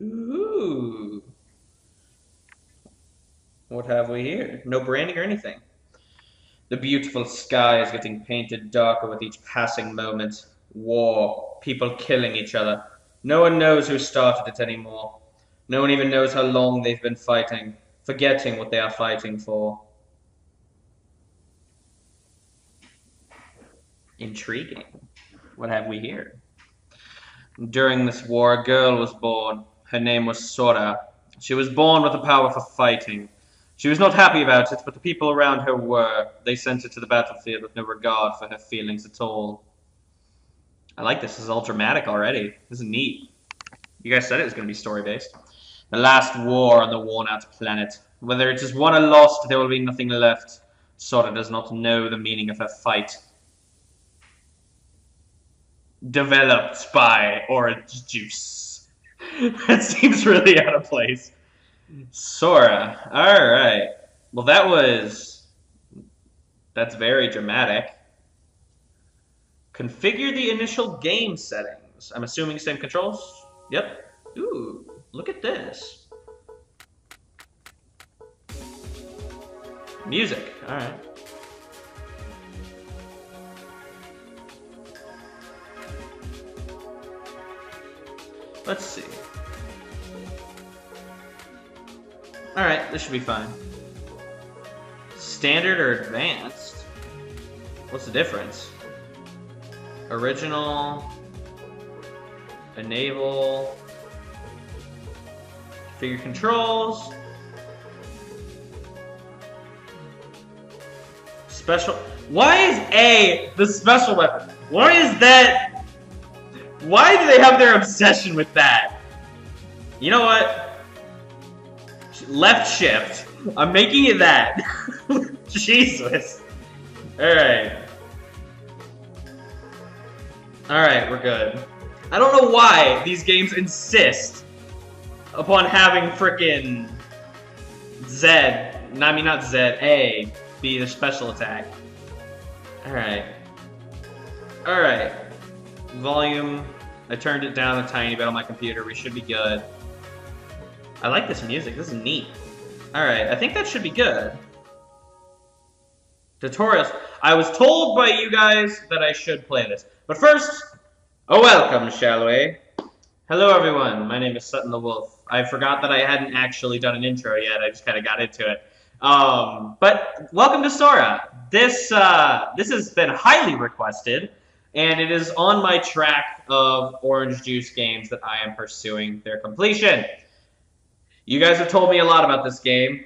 Ooh. What have we here? No branding or anything. The beautiful sky is getting painted darker with each passing moment. War. People killing each other. No one knows who started it anymore. No one even knows how long they've been fighting, forgetting what they are fighting for. Intriguing. What have we here? During this war, a girl was born. Her name was Sora. She was born with the power for fighting. She was not happy about it, but the people around her were. They sent her to the battlefield with no regard for her feelings at all. I like this. This is all dramatic already. This is neat. You guys said it was going to be story-based. The last war on the worn-out planet. Whether it is won or lost, there will be nothing left. Sora does not know the meaning of her fight. Developed by Orange Juice. That seems really out of place. Sora. Alright. Well, that's very dramatic. Configure the initial game settings. I'm assuming same controls? Yep. Ooh, look at this. Music. Alright. Let's see. Alright, this should be fine. Standard or advanced? What's the difference? Original. Enable. Configure controls. Special. Why is A the special weapon? Why is that? Why do they have their obsession with that? You know what? Left shift. I'm making it that. Jesus. Alright. Alright, we're good. I don't know why these games insist upon having frickin' A be the special attack. Alright. Alright. Volume. I turned it down a tiny bit on my computer. We should be good. I like this music. This is neat. Alright, I think that should be good. Tutorials. I was told by you guys that I should play this. But first, a welcome, shall we? Hello, everyone. My name is Sutton the Wolf. I forgot that I hadn't actually done an intro yet. I just kind of got into it. But welcome to Sora. This has been highly requested. And it is on my track of Orange Juice games that I am pursuing their completion. You guys have told me a lot about this game.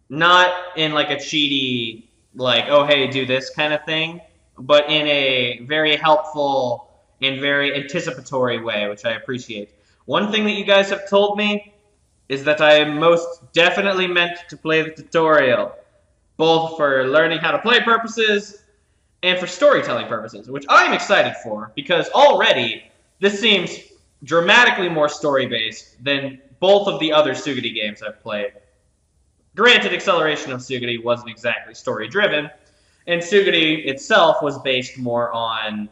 Not in like a cheaty, like, oh hey, do this kind of thing, but in a very helpful and very anticipatory way, which I appreciate. One thing that you guys have told me is that I am most definitely meant to play the tutorial, both for learning how to play purposes and for storytelling purposes, which I'm excited for, because already this seems dramatically more story-based than both of the other Sugity games I've played. Granted, Acceleration of Sugity wasn't exactly story-driven, and Sugity itself was based more on,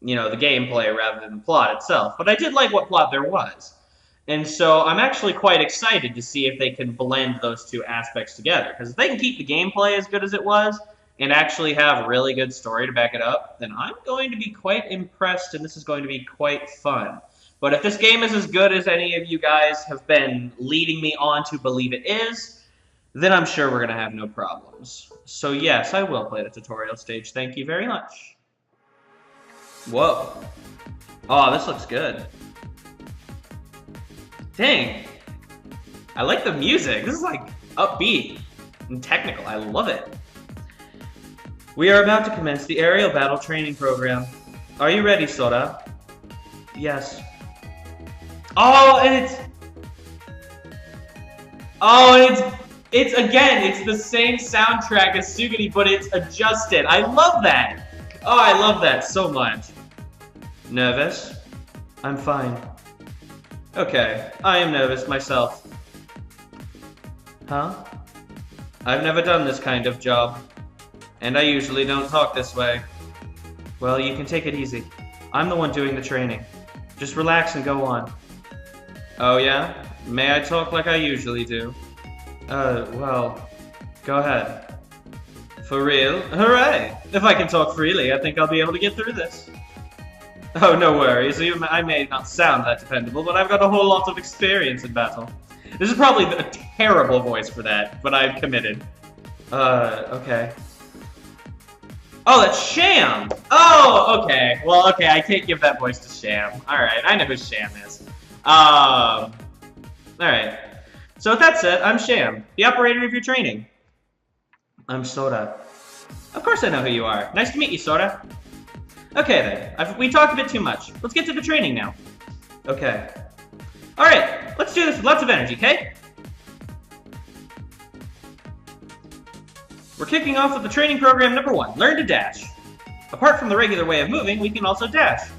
you know, the gameplay rather than the plot itself. But I did like what plot there was. And so I'm actually quite excited to see if they can blend those two aspects together. Because if they can keep the gameplay as good as it was, and actually have a really good story to back it up, then I'm going to be quite impressed, and this is going to be quite fun. But if this game is as good as any of you guys have been leading me on to believe it is, then I'm sure we're going to have no problems. So yes, I will play the tutorial stage. Thank you very much. Whoa. Oh, this looks good. Dang. I like the music. This is like upbeat and technical. I love it. We are about to commence the aerial battle training program. Are you ready, Sora? Yes. Oh, and it's again, it's the same soundtrack as Sugity, but it's adjusted. I love that. Oh, I love that so much. Nervous? I'm fine. Okay, I am nervous myself. Huh? I've never done this kind of job. And I usually don't talk this way. Well, you can take it easy. I'm the one doing the training. Just relax and go on. Oh yeah? May I talk like I usually do? Well, go ahead. For real? Hooray! If I can talk freely, I think I'll be able to get through this. Oh, no worries. I may not sound that dependable, but I've got a whole lot of experience in battle. This is probably a terrible voice for that, but I'm committed. Okay. Oh, that's Sham! Oh, okay. Well, okay, I can't give that voice to Sham. Alright, I know who Sham is. Alright. So with that said, I'm Sham, the operator of your training. I'm Sora. Of course I know who you are. Nice to meet you, Sora. Okay then, we talked a bit too much. Let's get to the training now. Okay. Alright, let's do this with lots of energy, okay? We're kicking off with the training program number 1, Learn to Dash. Apart from the regular way of moving, we can also dash.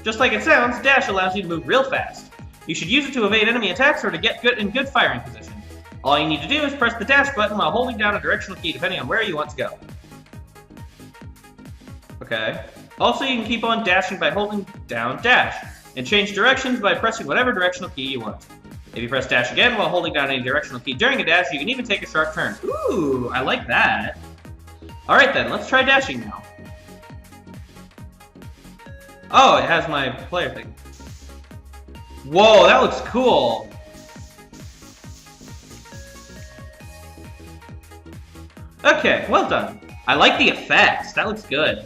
Just like it sounds, dash allows you to move real fast. You should use it to evade enemy attacks or to get in good firing position. All you need to do is press the dash button while holding down a directional key depending on where you want to go. Okay. Also, you can keep on dashing by holding down dash, and change directions by pressing whatever directional key you want. If you press dash again while holding down any directional key during a dash, you can even take a sharp turn. Ooh, I like that. Alright then, let's try dashing now. Oh, it has my player thing. Whoa, that looks cool. Okay, well done. I like the effects. That looks good.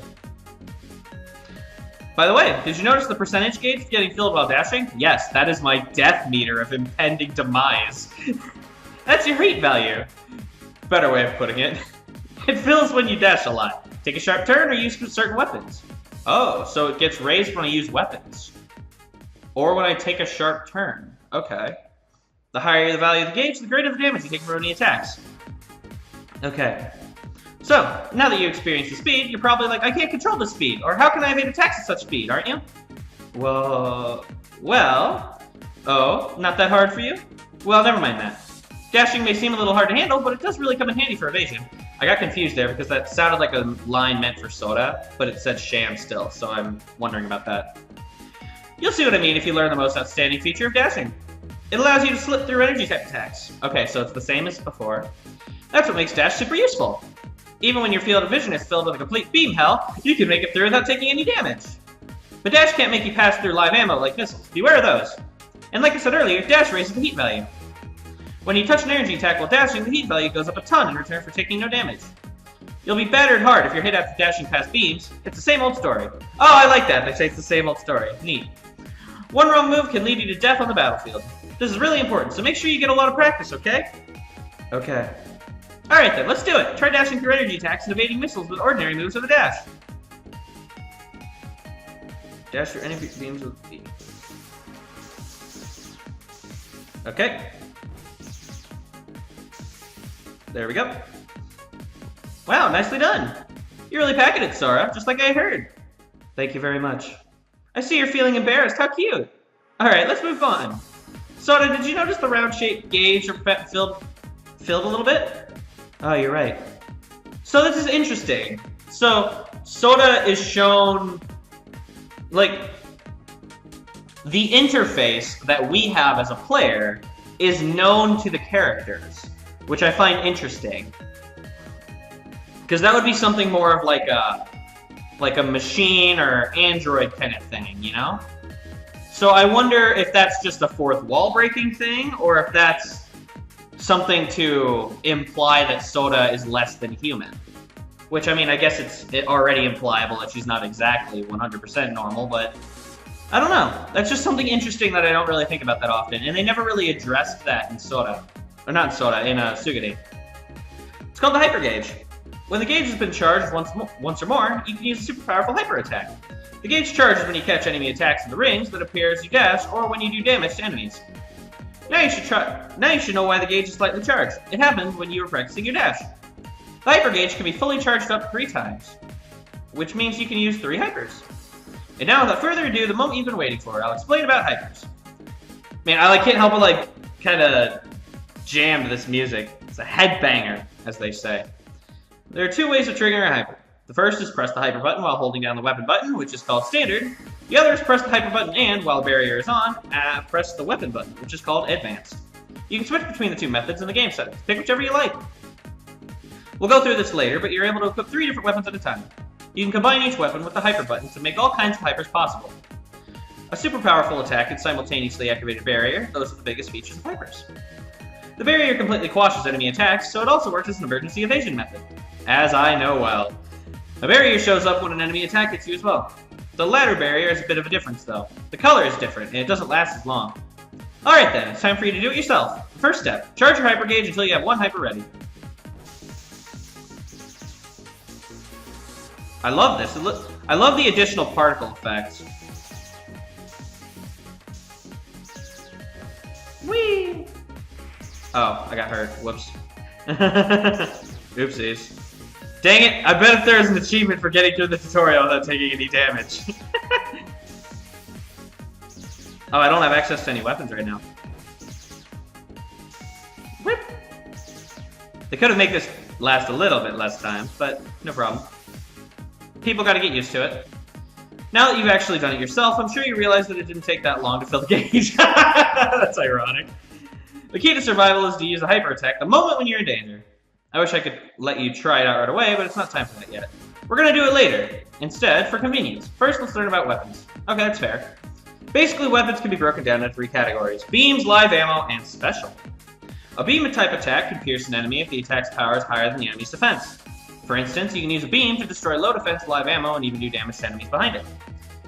By the way, did you notice the percentage gauge getting filled while dashing? Yes, that is my death meter of impending demise. That's your heat value. Better way of putting it. It fills when you dash a lot. Take a sharp turn or use certain weapons. Oh, so it gets raised when I use weapons. Or when I take a sharp turn. Okay. The higher the value of the gauge, the greater the damage you take from any attacks. Okay. So, now that you experience the speed, you're probably like, I can't control the speed, or how can I evade attacks at such speed, aren't you? Well, oh, not that hard for you? Well, never mind that. Dashing may seem a little hard to handle, but it does really come in handy for evasion. I got confused there because that sounded like a line meant for Sora, but it said Sham still, so I'm wondering about that. You'll see what I mean if you learn the most outstanding feature of dashing. It allows you to slip through energy type attacks. Okay, so it's the same as before. That's what makes dash super useful. Even when your field of vision is filled with a complete beam hell, you can make it through without taking any damage. But dash can't make you pass through live ammo like missiles. Beware of those. And like I said earlier, dash raises the heat value. When you touch an energy attack while dashing, the heat value goes up a ton in return for taking no damage. You'll be battered hard if you're hit after dashing past beams. It's the same old story. Oh, I like that. They say it's the same old story. Neat. One wrong move can lead you to death on the battlefield. This is really important, so make sure you get a lot of practice, okay? Okay. Alright then, let's do it. Try dashing through energy attacks and evading missiles with ordinary moves with a dash. Dash through energy beams with B. Okay. There we go. Wow, nicely done. You're really packing it, Sora, just like I heard. Thank you very much. I see you're feeling embarrassed. How cute. Alright, let's move on. Sora, did you notice the round-shaped gauge filled a little bit? Oh, you're right. So this is interesting. So, Sora is shown, like, the interface that we have as a player is known to the characters, which I find interesting. Because that would be something more of like a machine or android kind of thing, you know? So I wonder if that's just a fourth wall breaking thing, or if that's something to imply that Sora is less than human. Which, I mean, I guess it's already impliable that she's not exactly 100% normal, but I don't know. That's just something interesting that I don't really think about that often, and they never really addressed that in Sora. Or not in Sora, in Sugity. It's called the Hyper Gauge. When the gauge has been charged once or more, you can use a super powerful hyper attack. The gauge charges when you catch enemy attacks in the rings that appear as you dash, or when you do damage to enemies. Now you should know why the gauge is slightly charged. It happened when you were practicing your dash. The hyper gauge can be fully charged up 3 times, which means you can use 3 hypers. And now, without further ado, the moment you've been waiting for, I'll explain about hypers. Man, I can't help but kind of jam to this music. It's a headbanger, as they say. There are 2 ways of triggering a hyper. The first is press the hyper button while holding down the weapon button, which is called standard. The other is press the hyper button and, while the barrier is on, press the weapon button, which is called advanced. You can switch between the two methods in the game settings. Pick whichever you like. We'll go through this later, but you're able to equip 3 different weapons at a time. You can combine each weapon with the hyper button to make all kinds of hypers possible. A super powerful attack and simultaneously activated barrier, those are the biggest features of hypers. The barrier completely quashes enemy attacks, so it also works as an emergency evasion method. As I know well. A barrier shows up when an enemy attack hits you as well. The latter barrier is a bit of a difference though. The color is different, and it doesn't last as long. Alright then, it's time for you to do it yourself. First step, charge your hyper gauge until you have 1 hyper ready. I love this. I love the additional particle effects. Whee! Oh, I got hurt. Whoops. Oopsies. Dang it! I bet if there's an achievement for getting through the tutorial without taking any damage. Oh, I don't have access to any weapons right now. Whip! They could have made this last a little bit less time, but no problem. People gotta get used to it. Now that you've actually done it yourself, I'm sure you realize that it didn't take that long to fill the gauge. That's ironic. The key to survival is to use a hyper attack the moment when you're in danger. I wish I could let you try it out right away, but it's not time for that yet. We're gonna do it later, instead, for convenience. First, let's learn about weapons. Okay, that's fair. Basically, weapons can be broken down into 3 categories: beams, live ammo, and special. A beam-type attack can pierce an enemy if the attack's power is higher than the enemy's defense. For instance, you can use a beam to destroy low-defense live ammo and even do damage to enemies behind it.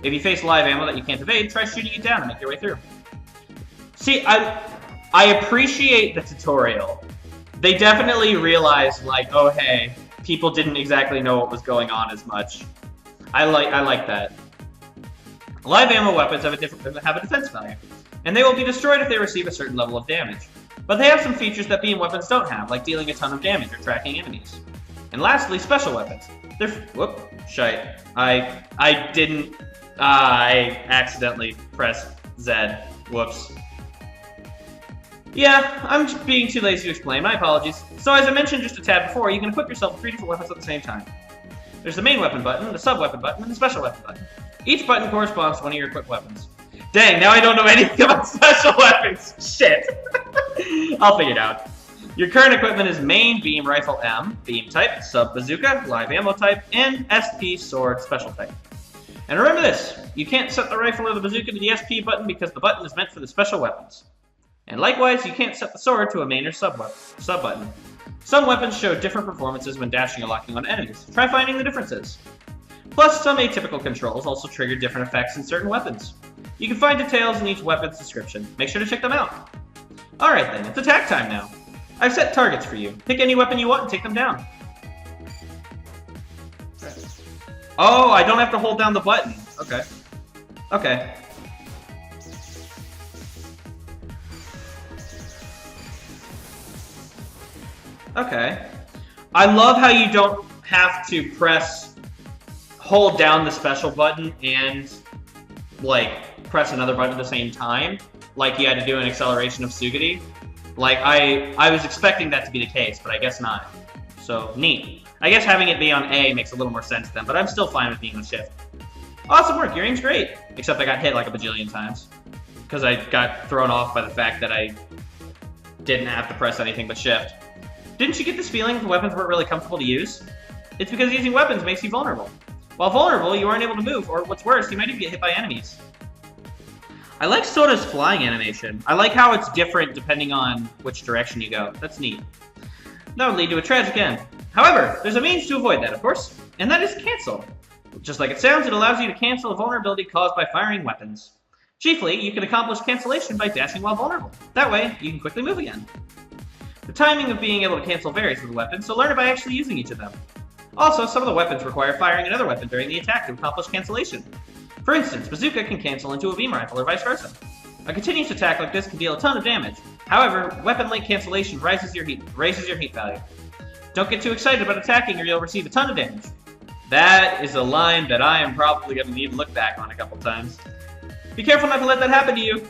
If you face live ammo that you can't evade, try shooting it down and make your way through. See, I appreciate the tutorial. They definitely realized, like, oh hey, people didn't exactly know what was going on as much. I like that. Live ammo weapons have a defense value, and they will be destroyed if they receive a certain level of damage. But they have some features that beam weapons don't have, like dealing a ton of damage or tracking enemies. And lastly, special weapons. They're whoop, shite. I accidentally pressed Z. Whoops. Yeah, I'm just being too lazy to explain, my apologies. So as I mentioned just a tad before, you can equip yourself with 3 different weapons at the same time. There's the main weapon button, the sub-weapon button, and the special weapon button. Each button corresponds to one of your equipped weapons. Dang, now I don't know anything about special weapons! Shit! I'll figure it out. Your current equipment is main beam rifle M, beam type, sub bazooka, live ammo type, and SP sword special type. And remember this, you can't set the rifle or the bazooka to the SP button because the button is meant for the special weapons. And likewise, you can't set the sword to a main or sub button. Some weapons show different performances when dashing or locking on enemies. Try finding the differences. Plus, some atypical controls also trigger different effects in certain weapons. You can find details in each weapon's description. Make sure to check them out. Alright then, it's attack time now. I've set targets for you. Pick any weapon you want and take them down. Oh, I don't have to hold down the button. Okay. Okay. Okay. I love how you don't have to hold down the special button and, like, press another button at the same time, like you had to do in Acceleration of Sugity. Like, I was expecting that to be the case, but I guess not. So, neat. I guess having it be on A makes a little more sense then, but I'm still fine with being on Shift. Awesome work, your aim's great! Except I got hit like a bajillion times. Because I got thrown off by the fact that I didn't have to press anything but Shift. Didn't you get this feeling that weapons weren't really comfortable to use? It's because using weapons makes you vulnerable. While vulnerable, you aren't able to move, or what's worse, you might even get hit by enemies. I like Sora's flying animation. I like how it's different depending on which direction you go. That's neat. That would lead to a tragic end. However, there's a means to avoid that, of course, and that is cancel. Just like it sounds, it allows you to cancel a vulnerability caused by firing weapons. Chiefly, you can accomplish cancellation by dashing while vulnerable. That way, you can quickly move again. The timing of being able to cancel varies with the weapon, so learn it by actually using each of them. Also, some of the weapons require firing another weapon during the attack to accomplish cancellation. For instance, bazooka can cancel into a beam rifle or vice versa. A continuous attack like this can deal a ton of damage. However, weapon-link cancellation raises your heat value. Don't get too excited about attacking or you'll receive a ton of damage. That is a line that I am probably going to need to look back on a couple times. Be careful not to let that happen to you.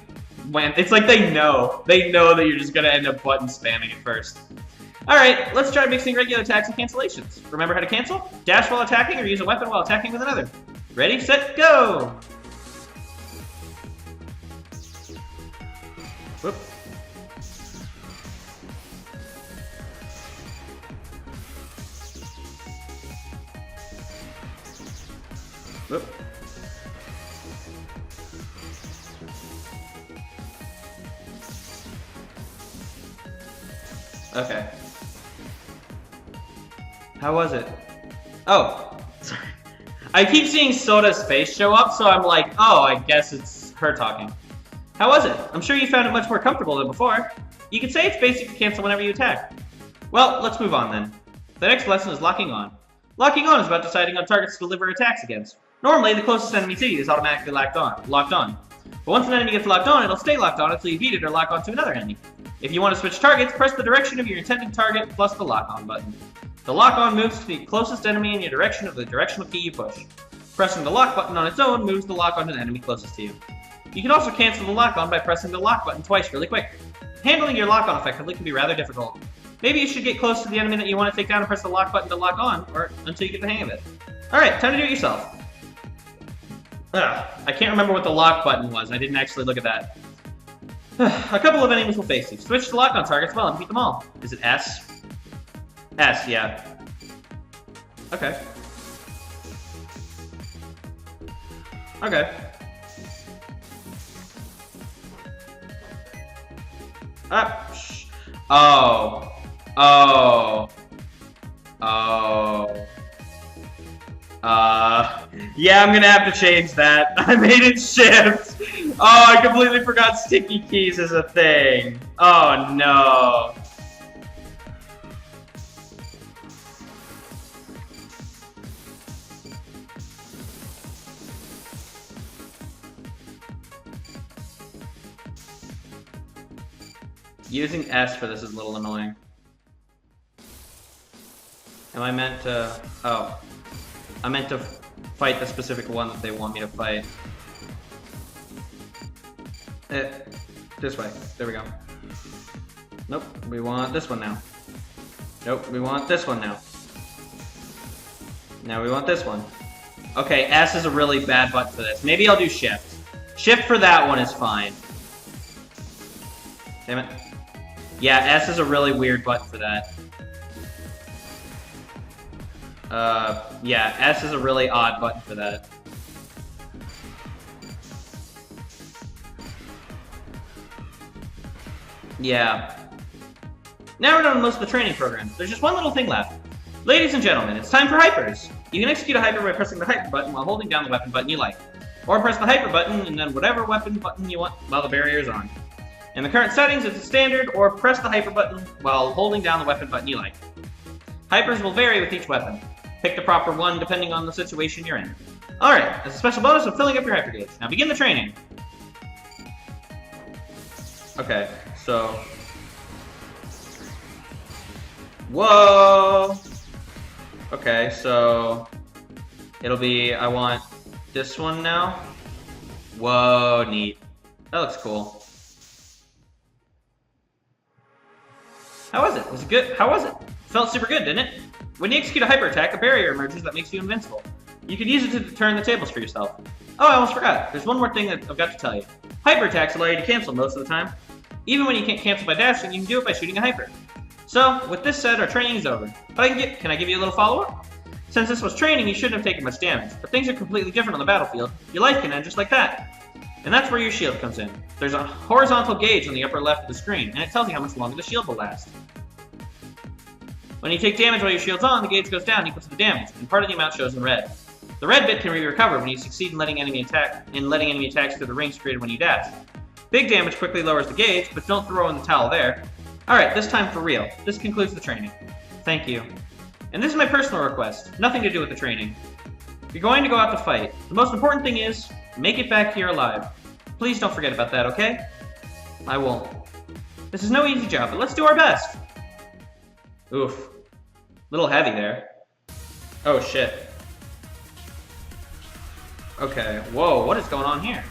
It's like they know that you're just going to end up button spamming at first. Alright, let's try mixing regular attacks and cancellations. Remember how to cancel? Dash while attacking or use a weapon while attacking with another. Ready, set, go! Whoop. Whoop. Okay. How was it? Oh, sorry. I keep seeing Soda's face show up, so I'm like, oh, I guess it's her talking. How was it? I'm sure you found it much more comfortable than before. You could say it's basically cancel whenever you attack. Well, let's move on then. The next lesson is locking on. Locking on is about deciding on targets to deliver attacks against. Normally, the closest enemy to you is automatically locked on. But once an enemy gets locked on, it'll stay locked on until you beat it or lock on to another enemy. If you want to switch targets, press the direction of your intended target plus the lock-on button. The lock-on moves to the closest enemy in your direction of the directional key you push. Pressing the lock button on its own moves the lock-on to the enemy closest to you. You can also cancel the lock-on by pressing the lock button twice really quick. Handling your lock-on effectively can be rather difficult. Maybe you should get close to the enemy that you want to take down and press the lock button to lock on, or until you get the hang of it. Alright, time to do it yourself. I can't remember what the lock button was. I didn't actually look at that. A couple of enemies will face you. Switch to lock-on targets well and beat them all. Is it S? S, yeah. Okay. Okay. Oh. Oh. Oh. Yeah, I'm gonna have to change that. I made it shift. Oh, I completely forgot sticky keys is a thing. Oh, no. Using S for this is a little annoying. Am I meant to... Oh. I meant to fight the specific one that they want me to fight. This way. There we go. Nope, we want this one now. Nope, we want this one now. Now we want this one. Okay, S is a really bad button for this. Maybe I'll do shift. Shift for that one is fine. Damn it. Yeah, S is a really weird button for that. Yeah, S is a really odd button for that. Yeah. Now we're done with most of the training program. There's just one little thing left. Ladies and gentlemen, it's time for hypers. You can execute a hyper by pressing the hyper button while holding down the weapon button you like. Or press the hyper button and then whatever weapon button you want while the barrier is on. In the current settings, it's a standard, or press the hyper button while holding down the weapon button you like. Hypers will vary with each weapon. Pick the proper one depending on the situation you're in. Alright, as a special bonus, I'm filling up your hyper gauge. Now begin the training. Okay, so... Whoa! Okay, so... It'll be, I want this one now. Whoa, neat. That looks cool. How was it? Was it good? How was it? Felt super good, didn't it? When you execute a hyper attack, a barrier emerges that makes you invincible. You can use it to turn the tables for yourself. Oh, I almost forgot. There's one more thing that I've got to tell you. Hyper attacks allow you to cancel most of the time. Even when you can't cancel by dashing, you can do it by shooting a hyper. So, with this said, our training is over. But can I give you a little follow-up? Since this was training, you shouldn't have taken much damage, but things are completely different on the battlefield. Your life can end just like that. And that's where your shield comes in. There's a horizontal gauge on the upper left of the screen, and it tells you how much longer the shield will last. When you take damage while your shield's on, the gauge goes down equal to the damage, and part of the amount shows in red. The red bit can be recovered when you succeed in letting enemy attacks through the rings created when you dash. Big damage quickly lowers the gauge, but don't throw in the towel there. Alright, this time for real. This concludes the training. Thank you. And this is my personal request, nothing to do with the training. You're going to go out to fight. The most important thing is, make it back here alive. Please don't forget about that, okay? I won't. This is no easy job, but let's do our best. Oof. Little heavy there. Oh, shit. Okay, whoa, what is going on here?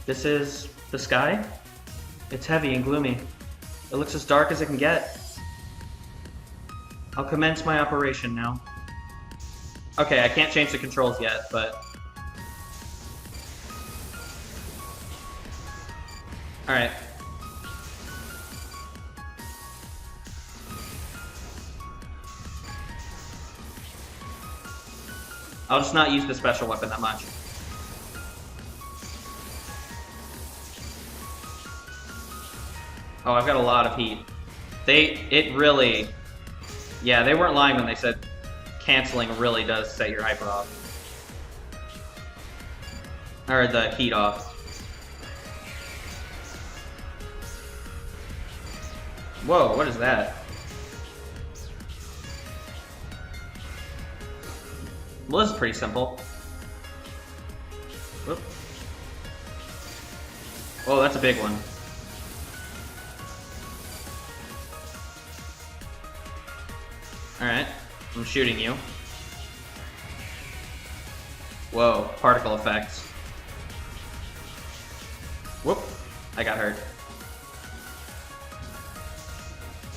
This is the sky? It's heavy and gloomy. It looks as dark as it can get. I'll commence my operation now. Okay, I can't change the controls yet, but... Alright. I'll just not use the special weapon that much. Oh, I've got a lot of heat. It really... Yeah, they weren't lying when they said canceling really does set your hyper off. Or the heat off. Whoa, what is that? Well, this is pretty simple. Whoop. Oh, that's a big one. Alright, I'm shooting you. Whoa, particle effects. Whoop, I got hurt.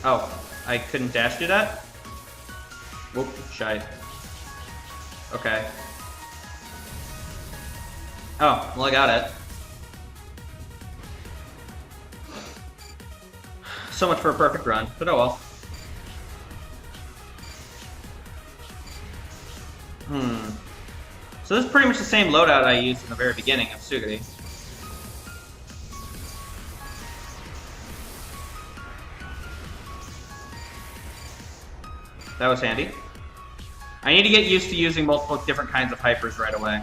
Oh, I couldn't dash do that? Whoop, shite. Okay. Oh, well I got it. So much for a perfect run, but oh well. So this is pretty much the same loadout I used in the very beginning of Suguri. That was handy. I need to get used to using multiple different kinds of hypers right away.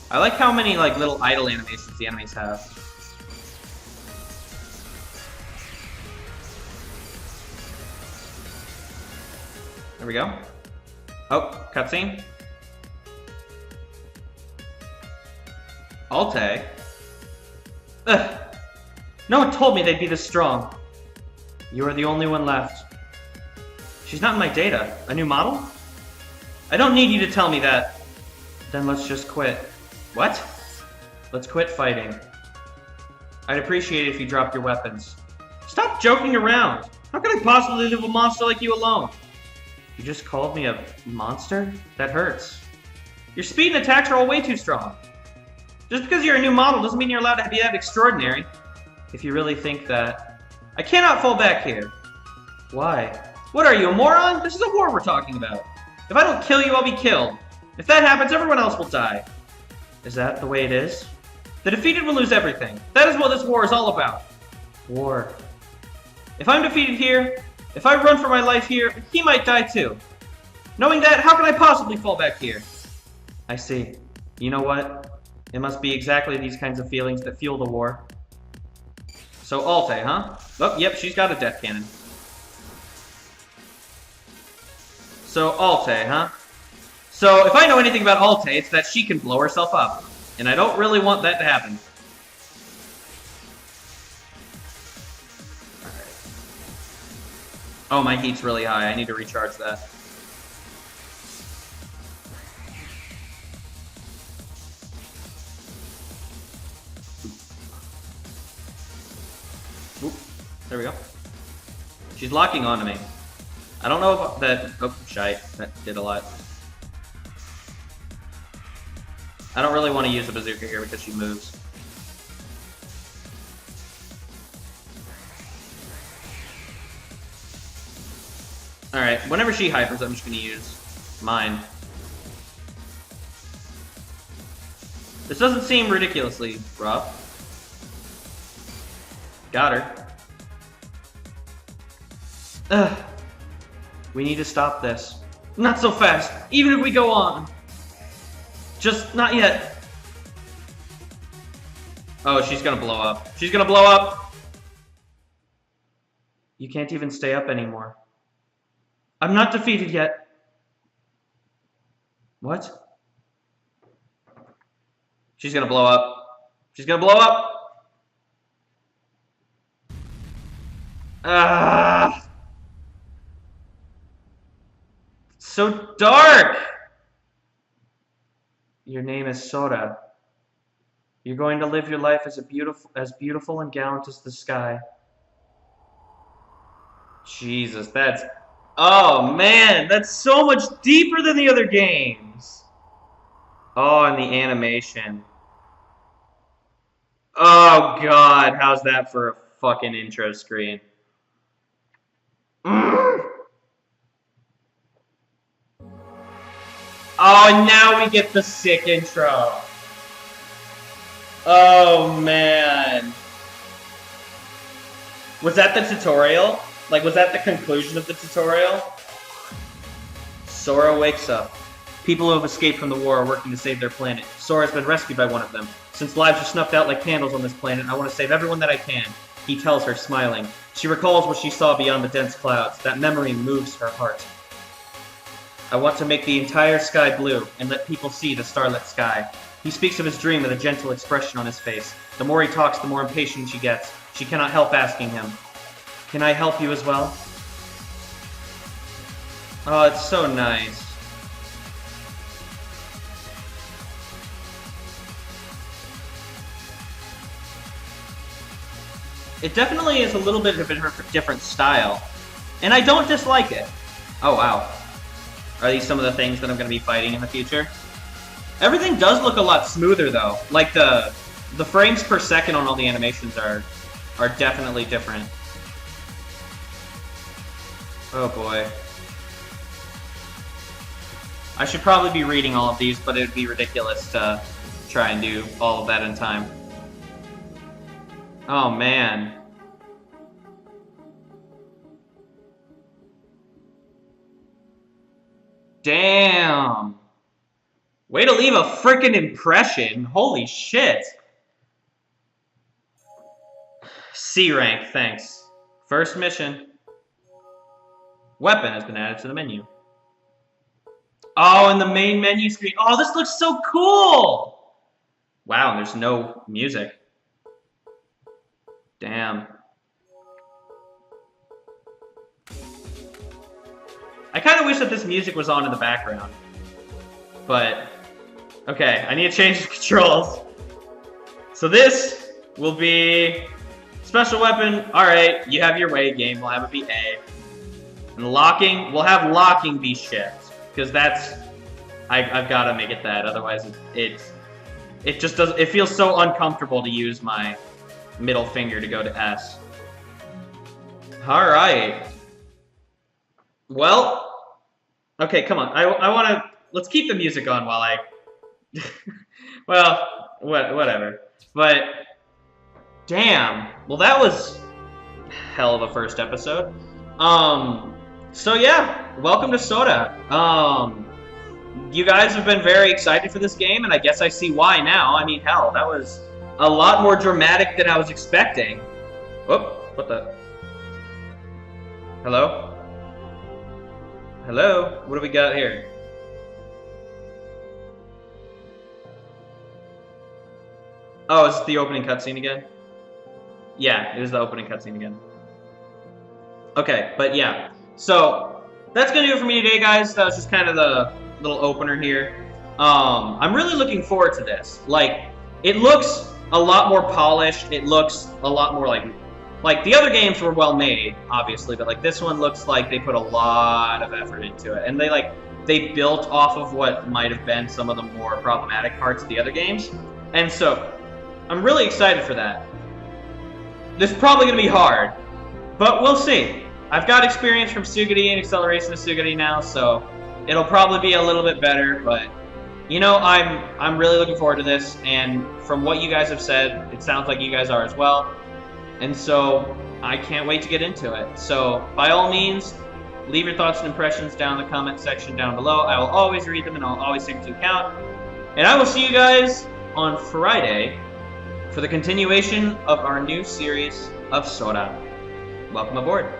I like how many like little idle animations the enemies have. There we go. Oh, cutscene. Alte? Ugh. No one told me they'd be this strong. You are the only one left. She's not in my data. A new model? I don't need you to tell me that. Then let's just quit. What? Let's quit fighting. I'd appreciate it if you dropped your weapons. Stop joking around! How can I possibly leave a monster like you alone? You just called me a monster? That hurts. Your speed and attacks are all way too strong. Just because you're a new model doesn't mean you're allowed to be that extraordinary. If you really think that. I cannot fall back here. Why? What are you, a moron? This is a war we're talking about. If I don't kill you, I'll be killed. If that happens, everyone else will die. Is that the way it is? The defeated will lose everything. That is what this war is all about. War. If I'm defeated here, if I run for my life here, he might die too. Knowing that, how can I possibly fall back here? I see. You know what? It must be exactly these kinds of feelings that fuel the war. So Alte, huh? Oh, yep, she's got a death cannon. So Alte, huh? So if I know anything about Alte, it's that she can blow herself up. And I don't really want that to happen. Alright. Oh, my heat's really high. I need to recharge that. Oop. There we go. She's locking onto me. I don't know if that... Oh, shite. That did a lot. I don't really want to use the bazooka here because she moves. Alright, whenever she hypers, I'm just going to use mine. This doesn't seem ridiculously rough. Got her. Ugh. We need to stop this. Not so fast, even if we go on. Just not yet. Oh, she's gonna blow up. She's gonna blow up! You can't even stay up anymore. I'm not defeated yet. What? She's gonna blow up. She's gonna blow up! Ah! It's so dark! Your name is Sora. You're going to live your life as beautiful and gallant as the sky. Jesus, that's... Oh, man, that's so much deeper than the other games. Oh, and the animation. Oh god, how's that for a fucking intro screen? Oh, and now we get the sick intro. Oh man. Was that the tutorial? Like, was that the conclusion of the tutorial? Sora wakes up. People who have escaped from the war are working to save their planet. Sora has been rescued by one of them. Since lives are snuffed out like candles on this planet, I want to save everyone that I can. He tells her, smiling. She recalls what she saw beyond the dense clouds. That memory moves her heart. I want to make the entire sky blue and let people see the starlit sky. He speaks of his dream with a gentle expression on his face. The more he talks, the more impatient she gets. She cannot help asking him, "Can I help you as well?" Oh, it's so nice. It definitely is a little bit of a different style, and I don't dislike it. Oh, wow. Are these some of the things that I'm going to be fighting in the future? Everything does look a lot smoother, though. Like, the frames per second on all the animations are definitely different. Oh, boy. I should probably be reading all of these, but it would be ridiculous to try and do all of that in time. Oh, man. Damn. Way to leave a freaking impression. Holy shit. C rank, thanks. First mission. Weapon has been added to the menu. Oh, and the main menu screen. Oh, this looks so cool! Wow, and there's no music. Damn. I kind of wish that this music was on in the background. But, okay, I need to change the controls. So this will be special weapon. Alright, you have your way, game. We'll have it be A. And locking, we'll have locking be shift. Because that's, I've got to make it that. Otherwise, it just doesn't, it feels so uncomfortable to use my middle finger to go to S. Alright. Well, okay, come on. I want to, let's keep the music on while I, well, whatever. But, damn. Well, that was hell of a first episode. So yeah, welcome to Sora. You guys have been very excited for this game, and I guess I see why now. I mean, hell, that was a lot more dramatic than I was expecting. Whoop, what the? Hello? Hello? What do we got here? Oh, is it the opening cutscene again? Yeah, it is the opening cutscene again. Okay, but yeah. So, that's gonna do it for me today, guys. That was just kind of the little opener here. I'm really looking forward to this. Like, it looks a lot more polished. It looks a lot more like the other games were well made, obviously, but like this one looks like they put a lot of effort into it. And they built off of what might have been some of the more problematic parts of the other games. And so, I'm really excited for that. This is probably gonna be hard, but we'll see. I've got experience from Sugity and Acceleration of Sugity now, so it'll probably be a little bit better, but you know, I'm really looking forward to this, and from what you guys have said, it sounds like you guys are as well, and so I can't wait to get into it. So, by all means, leave your thoughts and impressions down in the comment section down below. I will always read them, and I'll always take into account, and I will see you guys on Friday for the continuation of our new series of Sora. Welcome aboard.